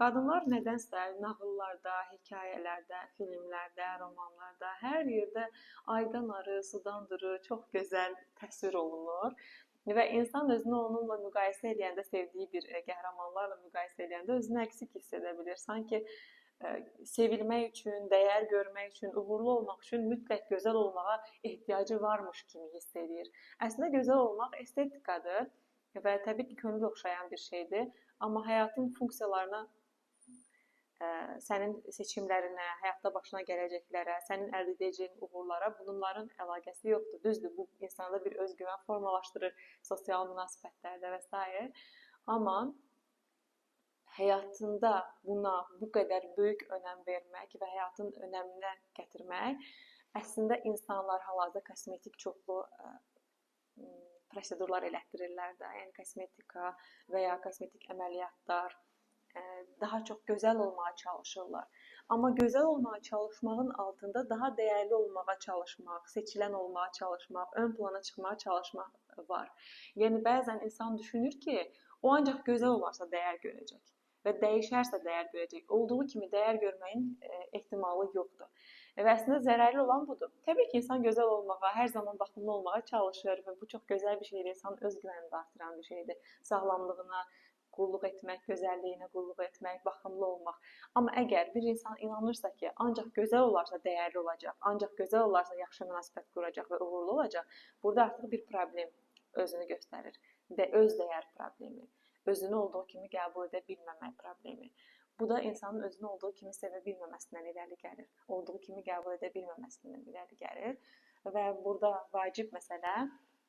Qadınlar nədənsə nağıllarda, hekayələrdə, filmlərdə, romanlarda, hər yerdə aydan arı, sudan duru çox gözəl təsvir olunur. Və insan özünü onunla müqayisə edəndə, sevdiyi bir qəhrəmanlarla müqayisə edəndə özünü əksik hiss edə bilir. Sanki sevilmək üçün, dəyər görmək üçün, uğurlu olmaq üçün mütləq gözəl olmağa ehtiyacı varmış kimi hiss edir. Əslində gözəl olmaq estetikadır və təbii ki, könül oxşayan bir şeydir. Amma həyatın funksiyalarına, sənin seçimlərinə, həyatda başına gələcəklərə, sənin əldə edəcəyin uğurlara bunların əlaqəsi yoxdur. Düzdür, bu insanda bir özgüvən formalaşdırır sosial münasibətlərdə və s. Amma həyatında buna bu qədər böyük önəm vermək və həyatın önəminə gətirmək əslində insanlar hal-hazırda kosmetik çoxlu prosedurlar elətdirirlər də, yəni kosmetika və ya kosmetik əməliyyatlar daha çox gözəl olmağa çalışırlar. Amma gözəl olmağa çalışmağın altında daha dəyərli olmağa çalışmaq, seçilən olmağa çalışmaq, ön plana çıxmağa çalışmaq var. Yəni bəzən insan düşünür ki, o ancaq gözəl olarsa dəyər görəcək və dəyişərsə dəyər görəcək. Olduğu kimi dəyər görməyin ehtimalı yoxdur. Və əslində zərərli olan budur. Təbii ki, insan gözəl olmağa, hər zaman baxımlı olmağa çalışır və bu çox gözəl bir şeydir. İnsanın özgüvənini artıran bir şeydir. Sağlamlığına qulluq etmək, gözəlliyinə qulluq etmək, baxımlı olmaq. Amma əgər bir insan inanırsa ki, ancaq gözəl olarsa dəyərli olacaq, ancaq gözəl olarsa yaxşı münasibət quracaq və uğurlu olacaq, burada artıq bir problem özünü göstərir. Öz dəyər problemi, özünü olduğu kimi qəbul edə bilməmək problemi. Bu da insanın özünü olduğu kimi sevə bilməməsindən irəli gəlir. Olduğu kimi qəbul edə bilməməsindən irəli gəlir. Və burada vacib məsələ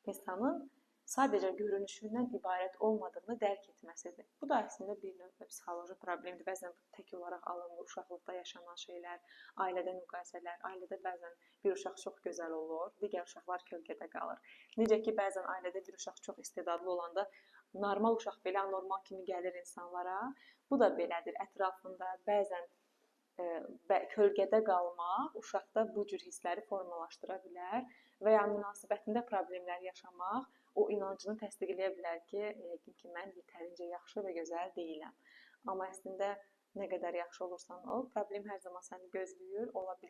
insanın sadəcə görünüşündən ibarət olmadığını dərk etməsidir. Bu da əslində bir növ psixoloji problemdir. Bəzən tək olaraq alınır, uşaqlıqda yaşanan şeylər, ailədə müqayisələr. Ailədə bəzən bir uşaq çox gözəl olur, digər uşaqlar kölgədə qalır. Necə ki, bəzən ailədə bir uşaq çox istedadlı olanda normal uşaq belə anormal kimi gəlir insanlara. Bu da belədir. Ətrafında bəzən kölgədə qalmaq uşaqda bu cür hissləri formalaşdıra bilər və ya münasibətində problemlər yaşamaq o inancını təsdiqləyə bilər ki, yəqin ki, mən yetərincə yaxşı və gözəl deyiləm. Amma əslində nə qədər yaxşı olursan ol, problem hər zaman səni gözləyir, ola bilər.